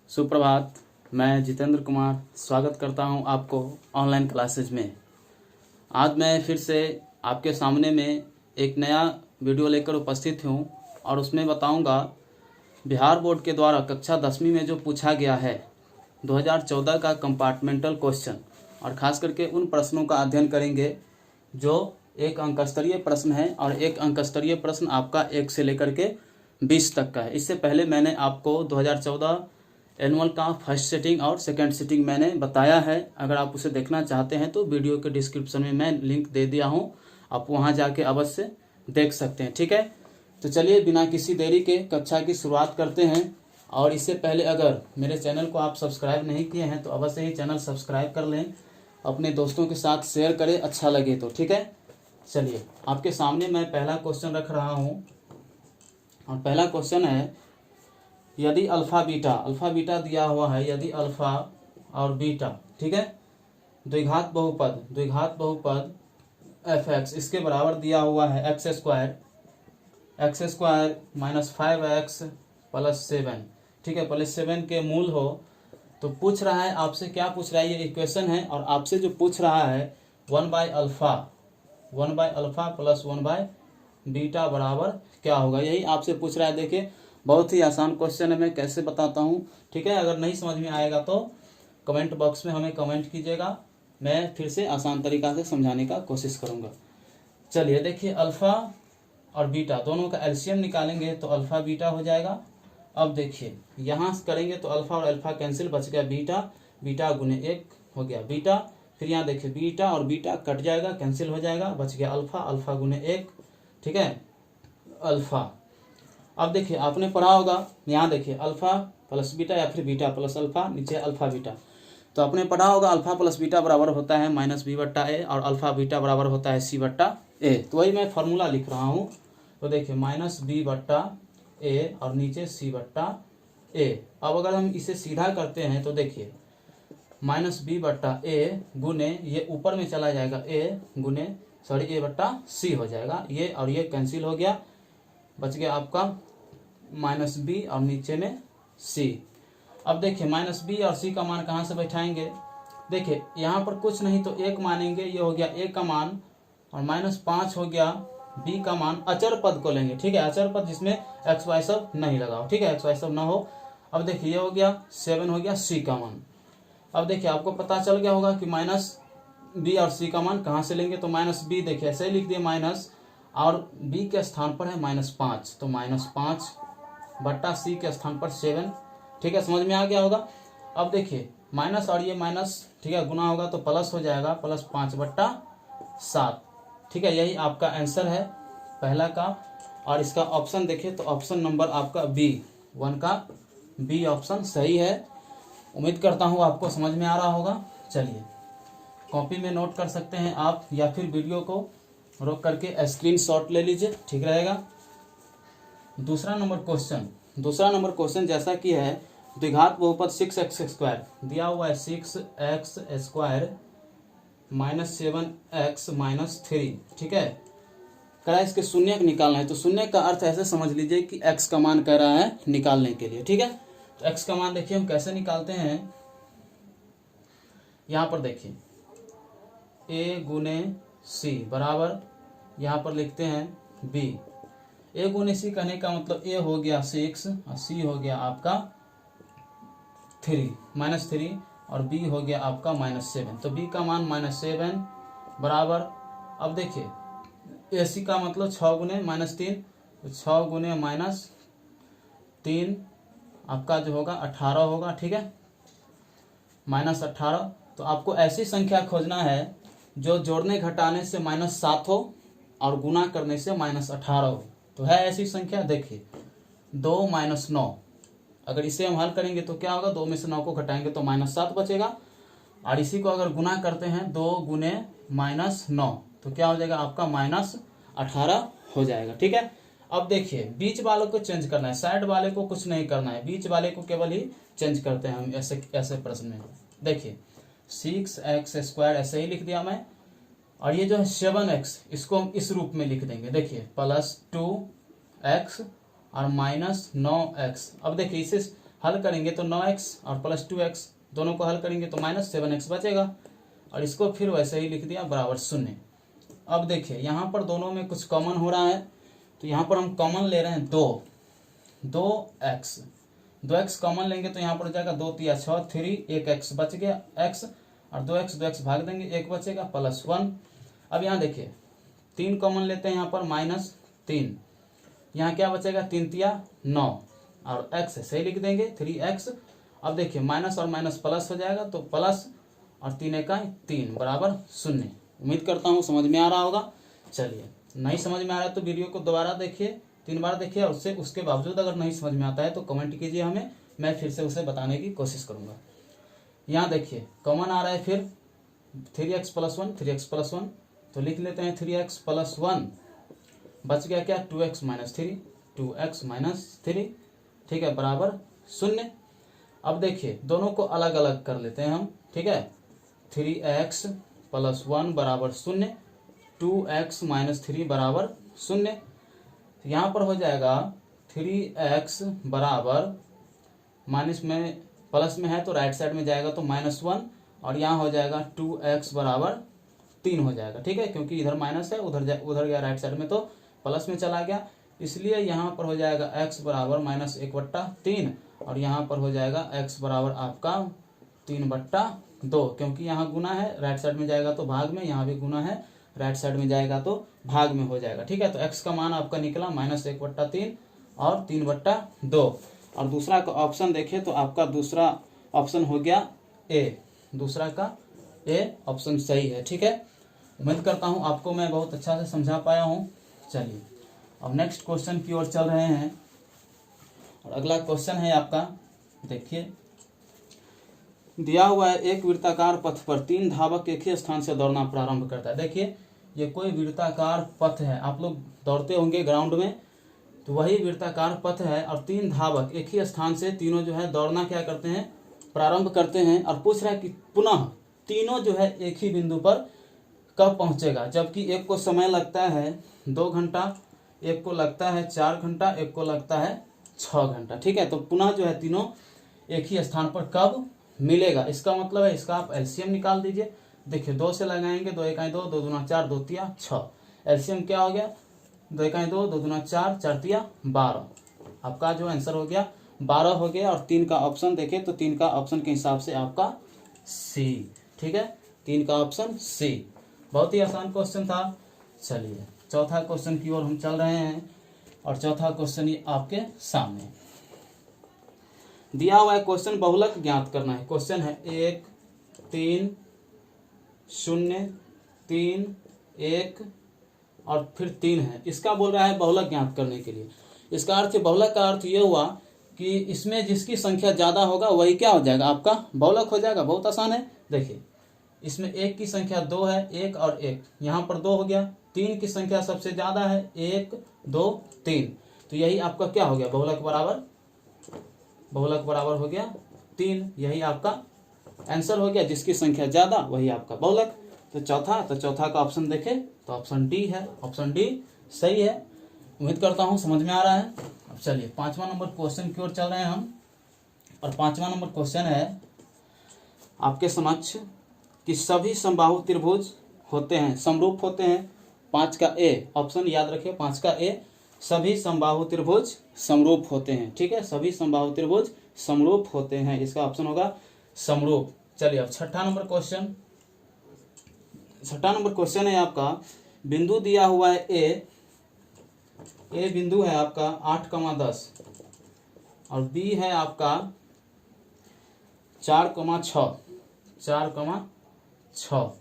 सुप्रभात। मैं जितेंद्र कुमार स्वागत करता हूं आपको ऑनलाइन क्लासेज में। आज मैं फिर से आपके सामने में एक नया वीडियो लेकर उपस्थित हूं और उसमें बताऊंगा बिहार बोर्ड के द्वारा कक्षा 10वीं में जो पूछा गया है 2014 का कंपार्टमेंटल क्वेश्चन, और ख़ास करके उन प्रश्नों का अध्ययन करेंगे जो एक अंक स्तरीय प्रश्न है और एक अंक स्तरीय प्रश्न आपका 1 से लेकर के 20 तक का है। इससे पहले मैंने आपको 2014 एनुअल का फर्स्ट सेटिंग और सेकंड सेटिंग मैंने बताया है। अगर आप उसे देखना चाहते हैं तो वीडियो के डिस्क्रिप्शन में मैं लिंक दे दिया हूं, आप वहां जाके अवश्य देख सकते हैं। ठीक है, तो चलिए बिना किसी देरी के कक्षा की शुरुआत करते हैं। और इससे पहले अगर मेरे चैनल को आप सब्सक्राइब नहीं किए हैं तो अवश्य ही चैनल सब्सक्राइब कर लें, अपने दोस्तों के साथ शेयर करें अच्छा लगे तो। ठीक है, चलिए आपके सामने मैं पहला क्वेश्चन रख रहा हूँ और पहला क्वेश्चन है, यदि अल्फा बीटा दिया हुआ है, यदि अल्फा और बीटा, ठीक है, द्विघात बहुपद एफ एक्स इसके बराबर दिया हुआ है x square minus 5x plus 7, ठीक है, प्लस 7 के मूल हो। तो पूछ रहा है आपसे, क्या पूछ रहा है, ये इक्वेशन है और आपसे जो पूछ रहा है 1/अल्फा प्लस 1/बीटा बराबर क्या होगा, यही आपसे पूछ रहा है। देखिए बहुत ही आसान क्वेश्चन है, मैं कैसे बताता हूँ। ठीक है, अगर नहीं समझ में आएगा तो कमेंट बॉक्स में हमें कमेंट कीजिएगा, मैं फिर से आसान तरीका से समझाने का कोशिश करूँगा। चलिए देखिए, अल्फा और बीटा दोनों का एलसीएम निकालेंगे तो अल्फा बीटा हो जाएगा। अब देखिए यहाँ करेंगे तो अल्फा और अल्फा कैंसिल, बच गया बीटा गुने 1 हो गया बीटा। फिर यहाँ देखिए बीटा और बीटा कट जाएगा, कैंसिल हो जाएगा, बच गया अल्फा गुने 1, ठीक है, अल्फा। अब देखिए आपने पढ़ा होगा, यहाँ देखिए अल्फा प्लस बीटा या फिर बीटा प्लस अल्फा, नीचे अल्फा बीटा, तो आपने पढ़ा होगा अल्फा प्लस बीटा बराबर होता है -b/a और अल्फा बीटा बराबर होता है c/a। तो वही मैं फॉर्मूला लिख रहा हूँ। तो देखिए -b/a और नीचे c/a। अब अगर हम इसे सीधा करते हैं तो देखिए -b/a गुने, ये ऊपर में चला जाएगा a/c हो जाएगा, ये और ये कैंसिल हो गया, बच गया आपका -b और नीचे में c। अब देखिए -b और c का मान कहाँ से बैठाएंगे, देखिए यहाँ पर कुछ नहीं तो 1 मानेंगे, ये हो गया a का मान, और -5 हो गया b का मान। अचर पद को लेंगे, ठीक है, अचर पद जिसमें x y सब नहीं लगाओ, ठीक है, x y सब ना हो। अब देखिए ये हो गया 7 हो गया c का मान। अब देखिए आपको पता चल गया होगा कि -b और c का मान कहाँ से लेंगे, तो -b देखिए ऐसे ही लिख दिए माइनस, और b के स्थान पर है -5, तो -5/c के स्थान पर 7, ठीक है, समझ में आ गया होगा। अब देखिए माइनस और ये माइनस, ठीक है, गुना होगा तो प्लस हो जाएगा, +5/7, ठीक है, यही आपका आंसर है पहला का। और इसका ऑप्शन देखिए तो ऑप्शन नंबर आपका B1 का बी ऑप्शन सही है। उम्मीद करता हूँ आपको समझ में आ रहा होगा। चलिए कॉपी में नोट कर सकते हैं आप, या फिर वीडियो को रोक करके स्क्रीनशॉट ले लीजिए, ठीक रहेगा। दूसरा नंबर क्वेश्चन जैसा कि है, द्विघात बहुपद 6x² दिया हुआ है, 6x² -7x -3, ठीक है, करा इसके शून्य निकालना है। तो शून्य का अर्थ ऐसे समझ लीजिए कि x का मान कह रहा है निकालने के लिए, ठीक है। तो x का मान देखिए हम कैसे निकालते हैं, यहाँ पर देखिए a गुने c बराबर, यहाँ पर लिखते हैं b। a गुने c कहने का मतलब a हो गया 6 और c हो गया आपका 3 और b हो गया आपका -7, तो b का मान -7 बराबर। अब देखिए ac का मतलब 6 गुने -3, तो 6 गुने -3 आपका जो होगा 18 होगा, ठीक है, -18। तो आपको ऐसी संख्या खोजना है जो जोड़ने घटाने से -7 हो और गुना करने से -18 हो। तो है ऐसी संख्या, देखिए 2 - 9, अगर इसे हम हल करेंगे तो क्या होगा, 2 में से 9 को घटाएंगे तो -7 बचेगा, और इसी को अगर गुना करते हैं 2 गुने -9 तो क्या हो जाएगा आपका -18 हो जाएगा, ठीक है। अब देखिए बीच वालों को चेंज करना है, साइड वाले को कुछ नहीं करना है, बीच वाले को केवल ही चेंज करते हैं हम ऐसे प्रश्न में। देखिए 6x² ऐसे ही लिख दिया मैं, और ये जो है 7x इसको हम इस रूप में लिख देंगे, देखिए +2x और -9x। अब देखिए इसे हल करेंगे तो 9x और प्लस 2x दोनों को हल करेंगे तो -7x बचेगा, और इसको फिर वैसे ही लिख दिया बराबर 0। अब देखिए यहाँ पर दोनों में कुछ कॉमन हो रहा है, तो यहाँ पर हम कॉमन ले रहे हैं 2x कॉमन लेंगे तो यहाँ पर हो जाएगा 2 तिया 6, 3 1x बच गया x, और 2x भाग देंगे 1 बचेगा +1। अब यहाँ देखिए 3 कॉमन लेते हैं यहाँ पर -3, यहाँ क्या बचेगा 3 तिया 9 और x सही लिख देंगे 3x। अब देखिए माइनस और माइनस प्लस हो जाएगा तो प्लस और 3 एका 3 बराबर 0। उम्मीद करता हूँ समझ में आ रहा होगा। चलिए नहीं समझ में आ रहा है तो वीडियो को दोबारा देखिए, 3 बार देखिए, और उसके बावजूद अगर नहीं समझ में आता है तो कमेंट कीजिए हमें, मैं फिर से उसे बताने की कोशिश करूँगा। यहाँ देखिए कॉमन आ रहा है फिर 3x + 1 तो लिख लेते हैं 3x + 1, बच गया क्या 2x - 3 ठीक है बराबर 0। अब देखिए दोनों को अलग अलग कर लेते हैं हम, ठीक है। 3x + 1 बराबर 0, 2x - 3 बराबर 0। यहाँ पर हो जाएगा 3x बराबर माइनस में प्लस में है तो राइट साइड में जाएगा तो -1, और यहाँ हो जाएगा 2x बराबर 3 हो जाएगा, ठीक है, क्योंकि इधर माइनस है उधर गया राइट साइड में तो प्लस में चला गया, इसलिए यहाँ पर हो जाएगा x बराबर -1/3, और यहाँ पर हो जाएगा x बराबर आपका 3/2, क्योंकि यहाँ गुना है राइट साइड में जाएगा तो भाग में, यहाँ भी गुना है राइट साइड में जाएगा तो भाग में हो जाएगा, ठीक है। तो x का मान आपका निकला -1/3 और 3/2। और दूसरा का ऑप्शन देखें तो आपका दूसरा ऑप्शन हो गया ए, दूसरा का ए ऑप्शन सही है, ठीक है। उम्मीद करता हूँ आपको मैं बहुत अच्छा से समझा पाया हूँ। चलिए अब नेक्स्ट क्वेश्चन की ओर चल रहे हैं, और अगला क्वेश्चन है आपका, देखिए दिया हुआ है एक वृत्ताकार पथ पर 3 धावक एक ही स्थान से दौड़ना प्रारंभ करता है। देखिए ये कोई वृत्ताकार पथ है, आप लोग दौड़ते होंगे ग्राउंड में, तो वही वृत्ताकार पथ है, और 3 धावक एक ही स्थान से तीनों जो है दौड़ना क्या करते हैं प्रारंभ करते हैं, और पूछ रहा है कि पुनः तीनों जो है एक ही बिंदु पर कब पहुंचेगा, जबकि एक को समय लगता है 2 घंटा, एक को लगता है 4 घंटा, एक को लगता है 6 घंटा, ठीक है। तो पुनः जो है तीनों एक ही स्थान पर कब मिलेगा, इसका मतलब है इसका आप एलसीएम निकाल दीजिए। देखिए 2 से लगाएंगे 2 एकाई 2, 2 दूना 4, 2 तिया 6, एलसीएम क्या हो गया 2 एकाई 2, 2 दूना 4, 4 तिया 12, आपका जो आंसर हो गया 12 हो गया। और 3 का ऑप्शन देखें तो 3 का ऑप्शन के हिसाब से आपका सी, ठीक है, 3 का ऑप्शन सी। बहुत ही आसान क्वेश्चन था। चलिए चौथा क्वेश्चन की ओर हम चल रहे हैं, और चौथा क्वेश्चन ये आपके सामने दिया हुआ है। क्वेश्चन बहुलक ज्ञात करना है। क्वेश्चन है 1 3 0 3 1 और फिर 3 है, इसका बोल रहा है बहुलक ज्ञात करने के लिए। इसका अर्थ, बहुलक का अर्थ ये हुआ कि इसमें जिसकी संख्या ज्यादा होगा वही क्या हो जाएगा आपका बहुलक हो जाएगा। बहुत आसान है। देखिए इसमें 1 की संख्या 2 है, 1 और 1 यहाँ पर 2 हो गया, 3 की संख्या सबसे ज्यादा है 1 2 3, तो यही आपका क्या हो गया बहुलक बराबर हो गया 3, यही आपका आंसर हो गया, जिसकी संख्या ज्यादा वही आपका बहुलक। तो चौथा का ऑप्शन देखें तो ऑप्शन डी है, ऑप्शन डी सही है। उम्मीद करता हूं समझ में आ रहा है। अब चलिए 5वां नंबर क्वेश्चन की ओर चल रहे हैं हम, और 5वां नंबर क्वेश्चन है आपके समक्ष कि सभी समबाहु त्रिभुज होते हैं समरूप होते हैं। 5 का ए ऑप्शन याद रखिए, 5 का ए, सभी समबाहु त्रिभुज समरूप होते हैं, ठीक है, सभी समबाहु त्रिभुज समरूप होते हैं, इसका ऑप्शन होगा समरूप। चलिए अब 6ठा नंबर क्वेश्चन है आपका, बिंदु दिया हुआ है ए बिंदु है आपका 8,10 और बी है आपका 4,6।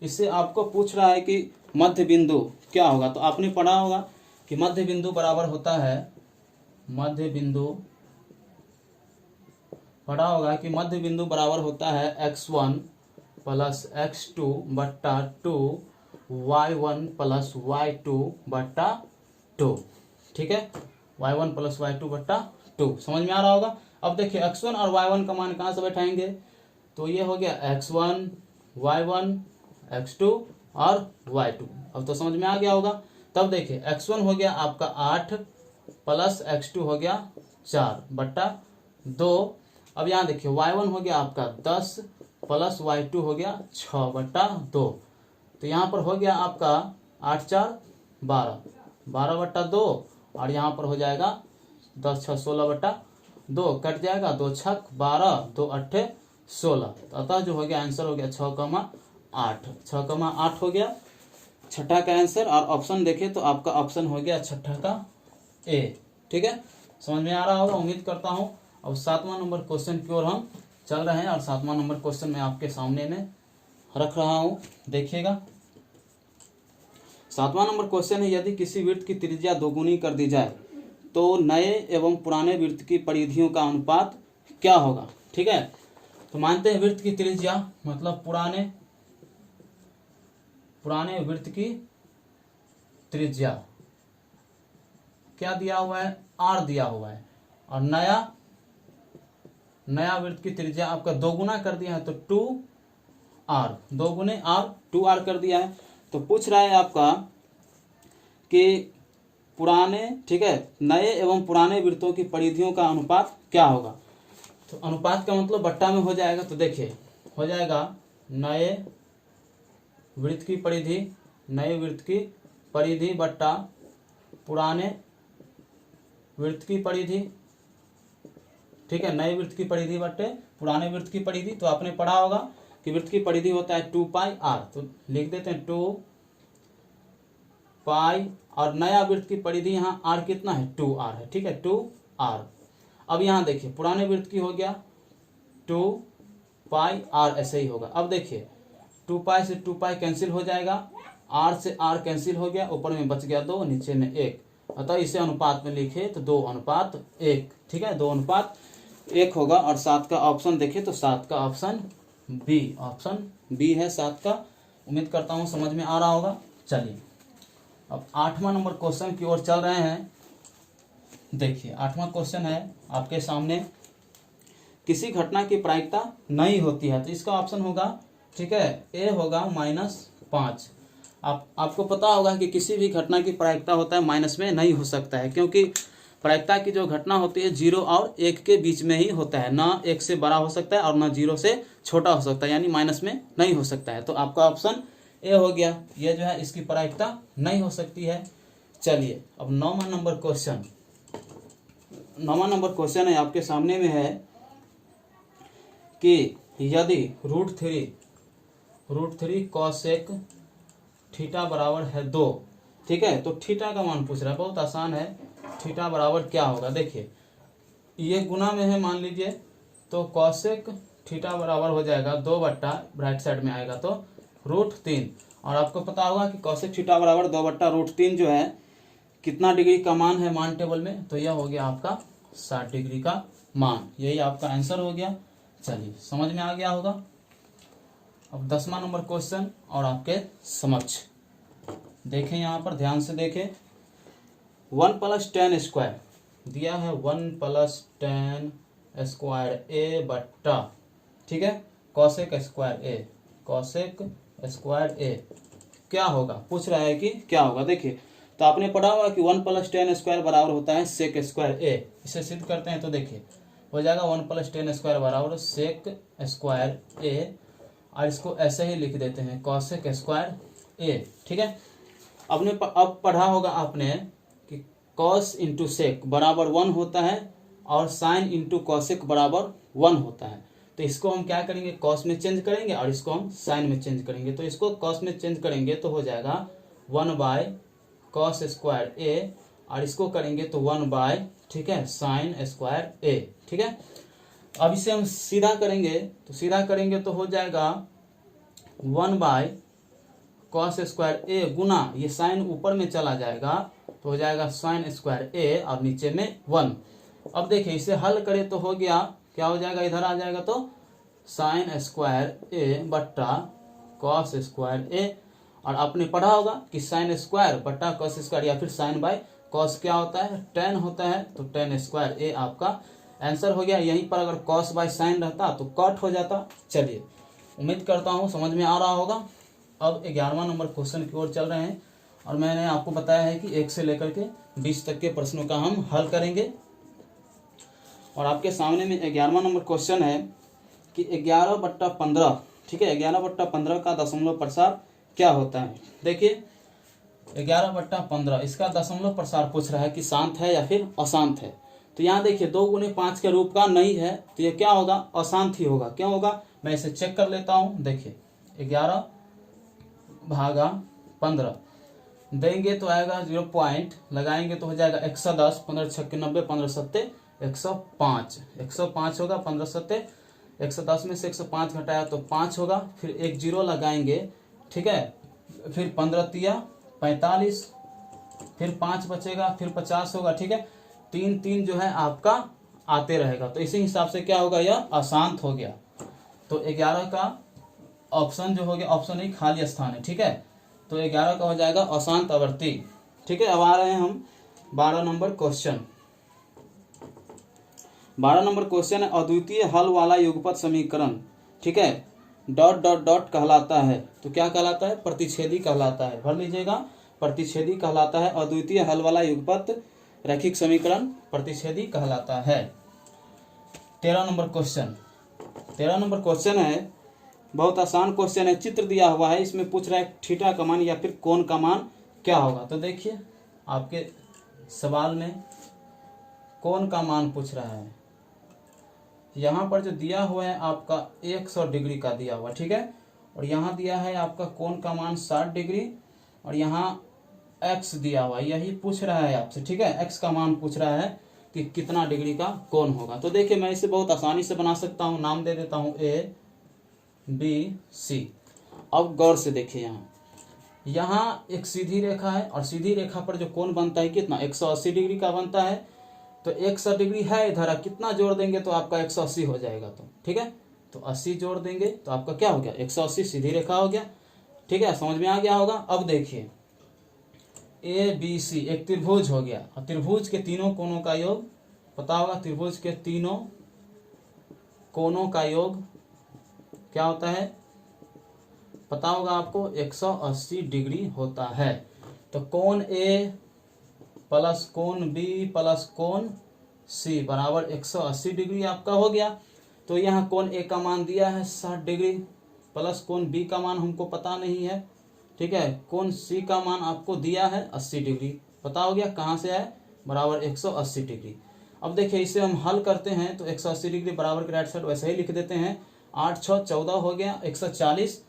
इससे आपको पूछ रहा है कि मध्य बिंदु क्या होगा। तो आपने पढ़ा होगा कि मध्य बिंदु बराबर होता है, मध्य बिंदु बराबर होता है x1 + x2 बट्टा 2 y1 + y2 बट्टा 2, ठीक है, y1 + y2 बट्टा 2, समझ में आ रहा होगा। अब देखिए x1 और y1 का मान कहाँ से बैठाएंगे, तो ये हो गया x1 y1 x2 और y2, अब तो समझ में आ गया होगा। तब देखिए x1 हो गया आपका 8 + x2 हो गया 4 बट्टा 2। अब यहाँ देखिए y1 हो गया आपका 10 प्लस y2 हो गया 6/2। तो यहाँ पर हो गया आपका 8 4 12, 12/2 और यहाँ पर हो जाएगा 10 6 16/2, कट जाएगा 2 छक 12, 2 8 16। अतः जो हो गया आंसर हो गया 6,8, 6,8 हो गया छठा का आंसर। और ऑप्शन देखें तो आपका ऑप्शन हो गया छठा का ए। ठीक है, समझ में आ रहा होगा उम्मीद करता हूँ। अब 7वां नंबर क्वेश्चन की ओर हम चल रहे हैं और 7वां नंबर क्वेश्चन मैं आपके सामने में रख रहा हूँ, देखिएगा। 7वां नंबर क्वेश्चन है, यदि किसी वृत्त की त्रिज्या दोगुनी कर दी जाए तो नए एवं पुराने वृत्त की परिधियों का अनुपात क्या होगा। ठीक है, तो मानते हैं वृत्त की त्रिज्या मतलब पुराने वृत्त की त्रिज्या क्या दिया हुआ है, r दिया हुआ है, और नया वृत्त की त्रिज्या आपका दोगुना कर दिया है तो 2r, 2 गुने r 2r कर दिया है। तो पूछ रहा है आपका कि पुराने, ठीक है, नए एवं पुराने वृत्तों की परिधियों का अनुपात क्या होगा। तो अनुपात का मतलब बट्टा में हो जाएगा। तो देखिए हो जाएगा नए वृत्त की परिधि बट्टा पुराने वृत्त की परिधि। ठीक है, नए वृत्त की परिधि बट्टे पुराने वृत्त की परिधि। तो आपने पढ़ा होगा कि वृत्त की परिधि होता है 2πr, तो लिख देते हैं 2π, और नया वृत्त की परिधि यहाँ r कितना है 2r है। ठीक है, 2r। अब यहाँ देखिए पुराने वृत्त की हो गया 2πr, ऐसे ही होगा। अब देखिए 2π से 2π कैंसिल हो जाएगा, r से r कैंसिल हो गया, ऊपर में बच गया 2, नीचे में 1। अतः इसे अनुपात में लिखे तो 2:1। ठीक है, 2:1 होगा। और 7 का ऑप्शन देखे तो 7 का ऑप्शन बी है 7 का। उम्मीद करता हूँ समझ में आ रहा होगा। चलिए अब 8वां नंबर क्वेश्चन की ओर चल रहे हैं। देखिए 8वां क्वेश्चन है आपके सामने, किसी घटना की प्रायिकता नहीं होती है तो इसका ऑप्शन होगा, ठीक है, ए होगा -5। आपको पता होगा कि किसी भी घटना की प्रायिकता होता है माइनस में नहीं हो सकता है, क्योंकि प्रायिकता की जो घटना होती है 0 और 1 के बीच में ही होता है, ना 1 से बड़ा हो सकता है और ना 0 से छोटा हो सकता है, यानी माइनस में नहीं हो सकता है। तो आपका ऑप्शन ए हो गया, ये जो है इसकी प्रायिकता नहीं हो सकती है। चलिए अब 9वां नंबर क्वेश्चन है आपके सामने में है कि यदि √3 cosec थीटा बराबर है 2, ठीक है, तो थीटा का मान पूछ रहा है, बहुत आसान है। थीटा बराबर क्या होगा, देखिए ये गुना में है मान लीजिए, तो cosec थीटा बराबर हो जाएगा 2 बट्टा राइट साइड में आएगा तो √3। और आपको पता होगा कि cosec थीटा बराबर 2 बट्टा √3 जो है कितना डिग्री का मान है मान टेबल में, तो यह हो गया आपका 60 डिग्री का मान। यही आपका आंसर हो गया। चलिए समझ में आ गया होगा। अब 10वां नंबर क्वेश्चन और आपके समक्ष देखें, यहाँ पर ध्यान से देखें। 1 + 10 स्क्वायर दिया है, 1 + 10 स्क्वायर ए बट्टा, ठीक है, cosec स्क्वायर ए क्या होगा, पूछ रहा है कि क्या होगा। देखिए तो आपने पढ़ा होगा कि 1 + 10 स्क्वायर बराबर होता है sec स्क्वायर ए। इसे सिद्ध करते हैं तो देखिए हो जाएगा 1 + 10 स्क्वायर बराबर sec स्क्वायर ए, और इसको ऐसे ही लिख देते हैं cosec स्क्वायर ए। ठीक है, अब पढ़ा होगा आपने कि cos × sec बराबर 1 होता है और sin × cosec बराबर 1 होता है। तो इसको हम क्या करेंगे, cos में चेंज करेंगे और इसको हम sin में चेंज करेंगे। तो इसको cos में चेंज करेंगे तो हो जाएगा 1/cos स्क्वायर ए, और इसको करेंगे तो 1/, ठीक है, sin स्क्वायर ए। ठीक है, अब इसे हम सीधा करेंगे तो हो जाएगा 1/cos स्क्वायर ए गुना ये साइन ऊपर में चला जाएगा तो हो जाएगा sin स्क्वायर ए और नीचे में 1। अब देखिए इसे हल करें तो हो गया, क्या हो जाएगा, इधर आ जाएगा तो sin स्क्वायर ए बट्टा cos स्क्वायर ए। और आपने पढ़ा होगा कि sin स्क्वायर बट्टा cos स्क्वायर या फिर sin/cos क्या होता है, tan होता है, तो tan स्क्वायर ए आपका आंसर हो गया। यहीं पर अगर cos/sin रहता तो cot हो जाता। चलिए उम्मीद करता हूँ समझ में आ रहा होगा। अब 11वां नंबर क्वेश्चन की ओर चल रहे हैं और मैंने आपको बताया है कि 1 से लेकर के 20 तक के प्रश्नों का हम हल करेंगे। और आपके सामने में 11वां नंबर क्वेश्चन है कि 11/15, ठीक है, 11/15 का दशमलव प्रसार क्या होता है। देखिए 11/15 इसका दशमलव प्रसार पूछ रहा है कि शांत है या फिर अशांत है। तो यहाँ देखिए 2 × 5 के रूप का नहीं है, तो ये क्या होगा, अशांत ही होगा। क्यों होगा, मैं इसे चेक कर लेता हूँ। देखिए 11/15 देंगे तो आएगा 0 पॉइंट, लगाएंगे तो हो जाएगा 110, 15 छक्के 90, 15 सत्ते 105, 105 होगा। 15 सत्ते 110 में से 105 घटाया तो 5 होगा, फिर एक 0 लगाएंगे, ठीक है, फिर 15 तिया 45, फिर 5 बचेगा, फिर 50 होगा, ठीक है। 3 3 जो है आपका आते रहेगा, तो इसी हिसाब से क्या होगा, यह अशांत हो गया। तो 11 का ऑप्शन जो हो गया, ऑप्शन नहीं खाली स्थान है, ठीक है। तो 11 का हो जाएगा अशांत आवर्ती, ठीक है। अब आ रहे हैं हम 12 नंबर क्वेश्चन। 12 नंबर क्वेश्चन है अद्वितीय हल वाला युगपत समीकरण, ठीक है, ... कहलाता है। तो क्या कहलाता है, प्रतिच्छेदी कहलाता है। भर लीजिएगा, प्रतिच्छेदी कहलाता है। अद्वितीय हल वाला युगपत रैखिक समीकरण प्रतिच्छेदी कहलाता है। 13 नंबर क्वेश्चन। 13 नंबर क्वेश्चन है, बहुत आसान क्वेश्चन है। चित्र दिया हुआ है, इसमें पूछ रहा है थीटा का मान या फिर कोण का मान क्या होगा। तो देखिए आपके सवाल में कोण का मान पूछ रहा है। यहाँ पर जो दिया हुआ है आपका 100 डिग्री का दिया हुआ, ठीक है, और यहाँ दिया है आपका कोण का मान 60 डिग्री, और यहाँ x दिया हुआ, यही पूछ रहा है आपसे, ठीक है। x का मान पूछ रहा है कि कितना डिग्री का कोण होगा। तो देखिए मैं इसे बहुत आसानी से बना सकता हूँ, नाम दे देता हूँ ABC। अब गौर से देखिए, यहाँ एक सीधी रेखा है, और सीधी रेखा पर जो कोण बनता है कितना, 180 डिग्री का बनता है। तो 100 डिग्री है इधर, कितना जोड़ देंगे तो आपका 180 हो जाएगा। तो ठीक है, तो 80 जोड़ देंगे तो आपका क्या हो गया, 180 सीधी रेखा हो गया, ठीक है, समझ में आ गया होगा। अब देखिए ABC एक त्रिभुज हो गया, और त्रिभुज के तीनों कोणों का योग पता होगा। त्रिभुज के तीनों कोणों का योग क्या होता है, पता होगा आपको, 180 डिग्री होता है। तो कोण A प्लस कोण B प्लस कोण C बराबर 180 डिग्री आपका हो गया। तो यहाँ कोण A का मान दिया है 60 डिग्री, प्लस कोण B का मान हमको पता नहीं है, ठीक है। कोण C का मान आपको दिया है 80 डिग्री, पता हो गया कहाँ से है, बराबर 180 डिग्री। अब देखिए इसे हम हल करते हैं तो 180 डिग्री बराबर के राइट साइड वैसे ही लिख देते हैं। 8 6 14 हो गया, 140।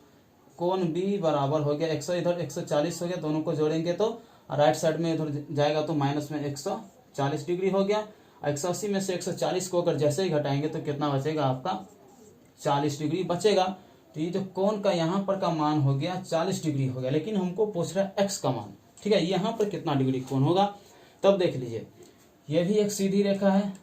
कोण B बराबर हो गया 100, इधर 140 हो गया, दोनों को जोड़ेंगे तो राइट साइड में इधर जाएगा तो माइनस में 140 डिग्री हो गया। 180 में से 140 को अगर जैसे ही घटाएंगे तो कितना बचेगा आपका, 40 डिग्री बचेगा। तो ये जो कोण का यहाँ पर का मान हो गया 40 डिग्री हो गया, लेकिन हमको पूछ रहा है x का मान, ठीक है, यहाँ पर कितना डिग्री कोण होगा। तब देख लीजिए ये भी एक सीधी रेखा है,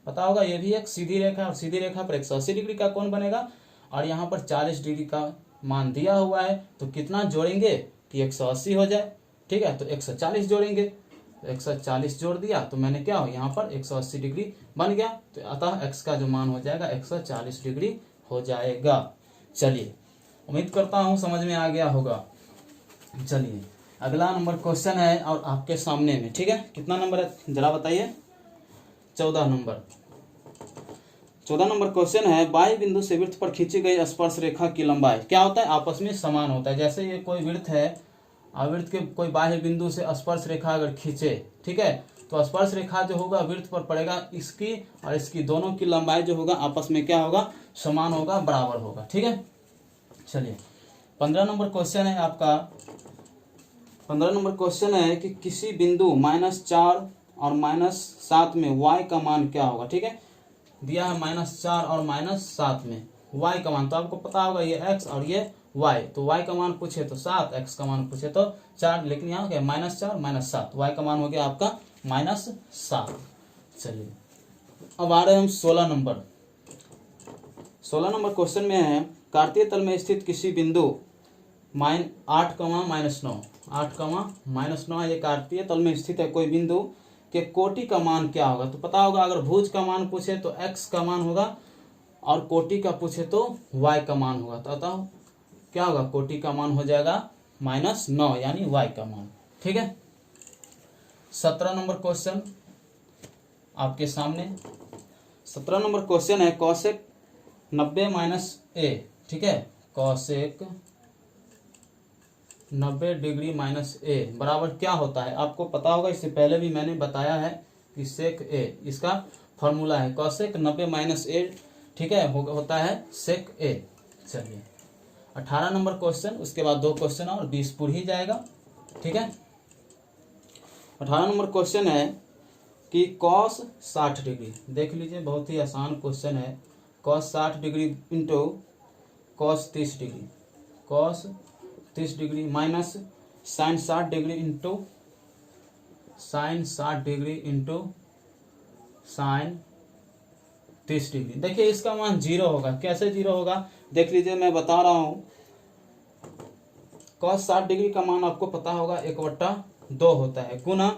पता होगा, ये भी एक सीधी रेखा है, और सीधी रेखा पर 180 डिग्री का कोण बनेगा, और यहाँ पर 40 डिग्री का मान दिया हुआ है। तो कितना जोड़ेंगे कि 180 हो जाए, ठीक है, तो 140 जोड़ेंगे, तो 140 जोड़ दिया तो मैंने क्या हो, यहाँ पर 180 डिग्री बन गया। तो अतः x का जो मान हो जाएगा 140 डिग्री हो जाएगा। चलिए उम्मीद करता हूँ समझ में आ गया होगा। चलिए अगला नंबर क्वेश्चन है और आपके सामने में, ठीक है, कितना नंबर है जरा बताइए, 14 नंबर। 14 नंबर क्वेश्चन है, बाह्य बिंदु से वृत्त पर खींची गई स्पर्श रेखा की लंबाई क्या होता है, आपस में समान होता है। जैसे ये कोई वृत्त है, वृत्त के कोई बाह्य बिंदु से स्पर्श रेखा अगर खींचे, ठीक है, तो स्पर्श रेखा जो होगा वृत्त पर पड़ेगा, इसकी और इसकी दोनों की लंबाई जो होगा आपस में क्या होगा, समान होगा, बराबर होगा, ठीक है। चलिए 15 नंबर क्वेश्चन है आपका। 15 नंबर क्वेश्चन है कि किसी बिंदु -4 और -7 में y का मान क्या होगा, ठीक है, दिया है -4 और -7 में y का मान, तो आपको पता होगा ये x और ये y, तो y का मान पूछे तो 7, x का मान पूछे तो 4, लेकिन यहाँ क्या -4 -7, y का मान हो गया आपका -7। चलिए अब आ रहे हैं हम 16 नंबर। 16 नंबर क्वेश्चन में है, कार्तीय तल में स्थित किसी बिंदु 8, -9 ये कार्तीय तल में स्थित है कोई बिंदु के कोटि का मान क्या होगा। तो पता होगा अगर भुज का मान पूछे तो x का मान होगा, और कोटि का पूछे तो y का मान होगा। तो अतः क्या होगा, कोटि का मान हो जाएगा -9 यानी y का मान, ठीक है। 17 नंबर क्वेश्चन आपके सामने। 17 नंबर क्वेश्चन है कॉसेक 90 माइनस ए, ठीक है, कॉसेक 90 डिग्री माइनस ए बराबर क्या होता है, आपको पता होगा, इससे पहले भी मैंने बताया है कि सेक ए इसका फॉर्मूला है कॉसेक 90 माइनस ए, ठीक है, होता है सेक ए। चलिए 18 नंबर क्वेश्चन, उसके बाद 2 क्वेश्चन और 20 पूरी ही जाएगा, ठीक है। 18 नंबर क्वेश्चन है कि कॉस 60 डिग्री, देख लीजिए बहुत ही आसान क्वेश्चन है, cos 60 degree into cos 30 degree, cos 30 degree minus sine 60 degree into sine 60 degree into sine 30 degree. देखिए इसका मान 0 होगा, कैसे 0 होगा देख लीजिए, मैं बता रहा हूं। कॉस 60 डिग्री का मान आपको पता होगा 1/2 होता है, गुना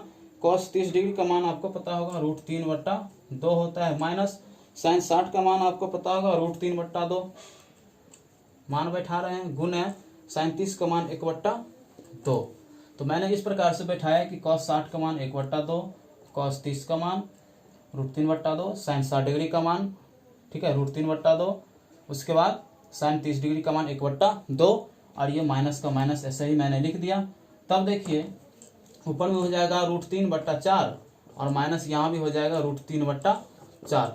कॉस 30 डिग्री का मान आपको पता होगा √3/2 होता है, माइनस साइन 60 का मान आपको पता होगा √3/2 मान बैठा रहे हैं, गुना साइन 30 का मान 1/2। तो मैंने इस प्रकार से बैठाया कि कॉस 60 का मान 1/2, कॉस 30 का मान √3/2, साइन 60 डिग्री का मान, ठीक है, √3/2, उसके बाद साइन 30 डिग्री का मान 1/2, और ये माइनस का माइनस ऐसे ही मैंने लिख दिया। तब देखिए ऊपर में हो जाएगा √3/4 और माइनस यहाँ भी हो जाएगा √3/4।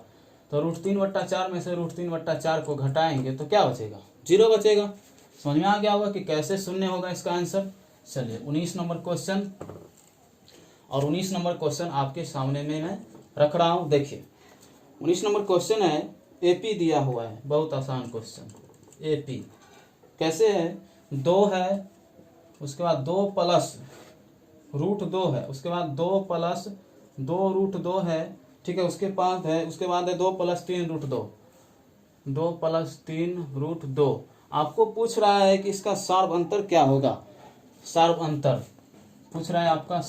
तो √3/4 में से √3/4 को घटाएंगे तो क्या बचेगा, 0 बचेगा। समझ में आ गया होगा कि कैसे शून्य होगा इसका आंसर। चलिए 19 नंबर क्वेश्चन, और 19 नंबर क्वेश्चन आपके सामने में मैं रख रहा हूं। देखिए 19 नंबर क्वेश्चन है, एपी दिया हुआ है, बहुत आसान क्वेश्चन। एपी कैसे है, 2 है, उसके बाद 2 प्लस √2 है, उसके बाद 2 प्लस 2 √2 है, ठीक है, उसके बाद है 2 + 3 √2, 2 + 3 √2। आपको पूछ रहा है कि इसका सार्व अंतर क्या होगा, सार्व अंतर पूछ रहा है आपका,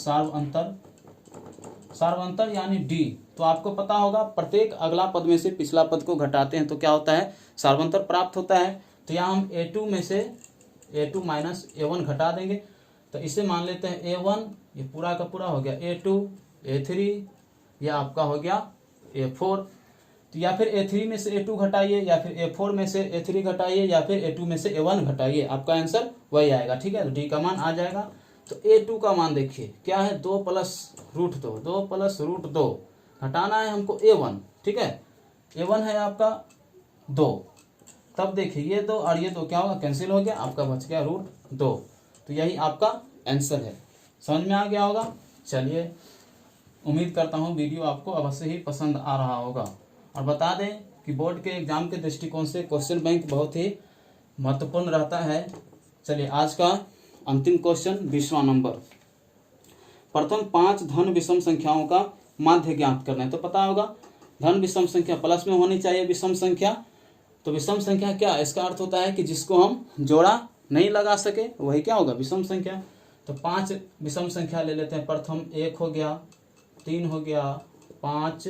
सार्व अंतर यानी डी। तो आपको पता होगा प्रत्येक अगला पद में से पिछला पद को घटाते हैं तो क्या होता है, सार्व अंतर प्राप्त होता है। तो यहाँ हम a2 में से a2 माइनस a1 घटा देंगे, तो इसे मान लेते हैं a1, ये पूरा का पूरा हो गया a2, a3, यह आपका हो गया a4। तो या फिर a3 में से a2 घटाइए, या फिर a4 में से a3 घटाइए, या फिर a2 में से a1 घटाइए, आपका आंसर वही आएगा, ठीक है। तो डी का मान आ जाएगा। तो a2 का मान देखिए क्या है, 2 + √2, 2 + √2 घटाना है हमको a1, ठीक है, a1 है आपका 2। तब देखिए ये 2 और ये 2 क्या होगा, कैंसिल हो गया, आपका बच गया √2। तो यही आपका आंसर है। समझ में आ गया होगा। चलिए उम्मीद करता हूँ वीडियो आपको अवश्य ही पसंद आ रहा होगा, और बता दें कि बोर्ड के एग्जाम के दृष्टिकोण से क्वेश्चन बैंक बहुत ही महत्वपूर्ण रहता है। चलिए आज का अंतिम क्वेश्चन 20वां नंबर, प्रथम 5 धन विषम संख्याओं का माध्य ज्ञात करना है। तो पता होगा धन विषम संख्या प्लस में होनी चाहिए विषम संख्या। तो विषम संख्या क्या, इसका अर्थ होता है कि जिसको हम जोड़ा नहीं लगा सके वही क्या होगा, विषम संख्या। तो 5 विषम संख्या ले लेते हैं। प्रथम 1 हो गया, 3 हो गया, 5,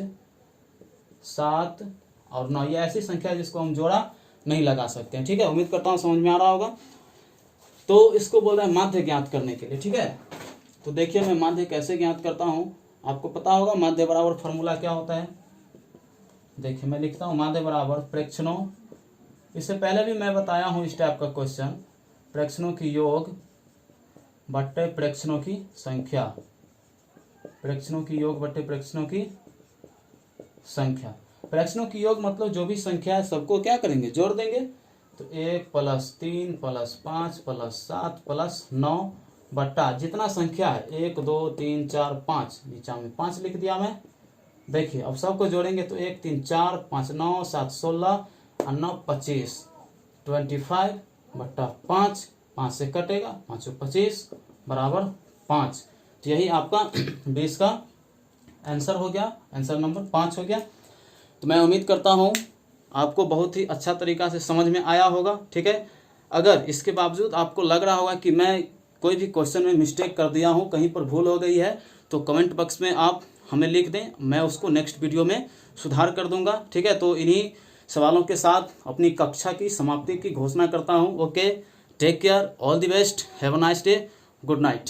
7 और 9, ये ऐसी संख्या जिसको हम जोड़ा नहीं लगा सकते हैं, ठीक है। उम्मीद करता हूँ समझ में आ रहा होगा। तो इसको बोल रहा है माध्य ज्ञात करने के लिए, ठीक है। तो देखिए मैं माध्य कैसे ज्ञात करता हूँ, आपको पता होगा माध्य बराबर फॉर्मूला क्या होता है। देखिए मैं लिखता हूँ माध्य बराबर प्रेक्षणों, इससे पहले भी मैं बताया हूँ इस टाइप का क्वेश्चन, प्रेक्षणों की योग बट्टे प्रेक्षणों की संख्या, प्रेक्षणों की योग बट्टे प्रेक्षणों की संख्या। प्रेक्षणों की योग मतलब जो भी संख्या है सबको क्या करेंगे, जोड़ देंगे। तो 1 + 3 + 5 + 7 + 9 बट्टा जितना संख्या है 1 2 3 4 5, नीचा में 5 लिख दिया मैं। देखिए अब सबको जोड़ेंगे तो 1 3 4 5 9 7 16 और 9 25, 25 बट्टा 5, 5 से कटेगा, 5 25 बराबर 5। तो यही आपका 20 का आंसर हो गया, आंसर नंबर 5 हो गया। तो मैं उम्मीद करता हूँ आपको बहुत ही अच्छा तरीका से समझ में आया होगा, ठीक है। अगर इसके बावजूद आपको लग रहा होगा कि मैं कोई भी क्वेश्चन में मिस्टेक कर दिया हूँ, कहीं पर भूल हो गई है, तो कमेंट बॉक्स में आप हमें लिख दें, मैं उसको नेक्स्ट वीडियो में सुधार कर दूंगा, ठीक है। तो इन्हीं सवालों के साथ अपनी कक्षा की समाप्ति की घोषणा करता हूँ। Okay, take care, all the best, have a nice day, good night.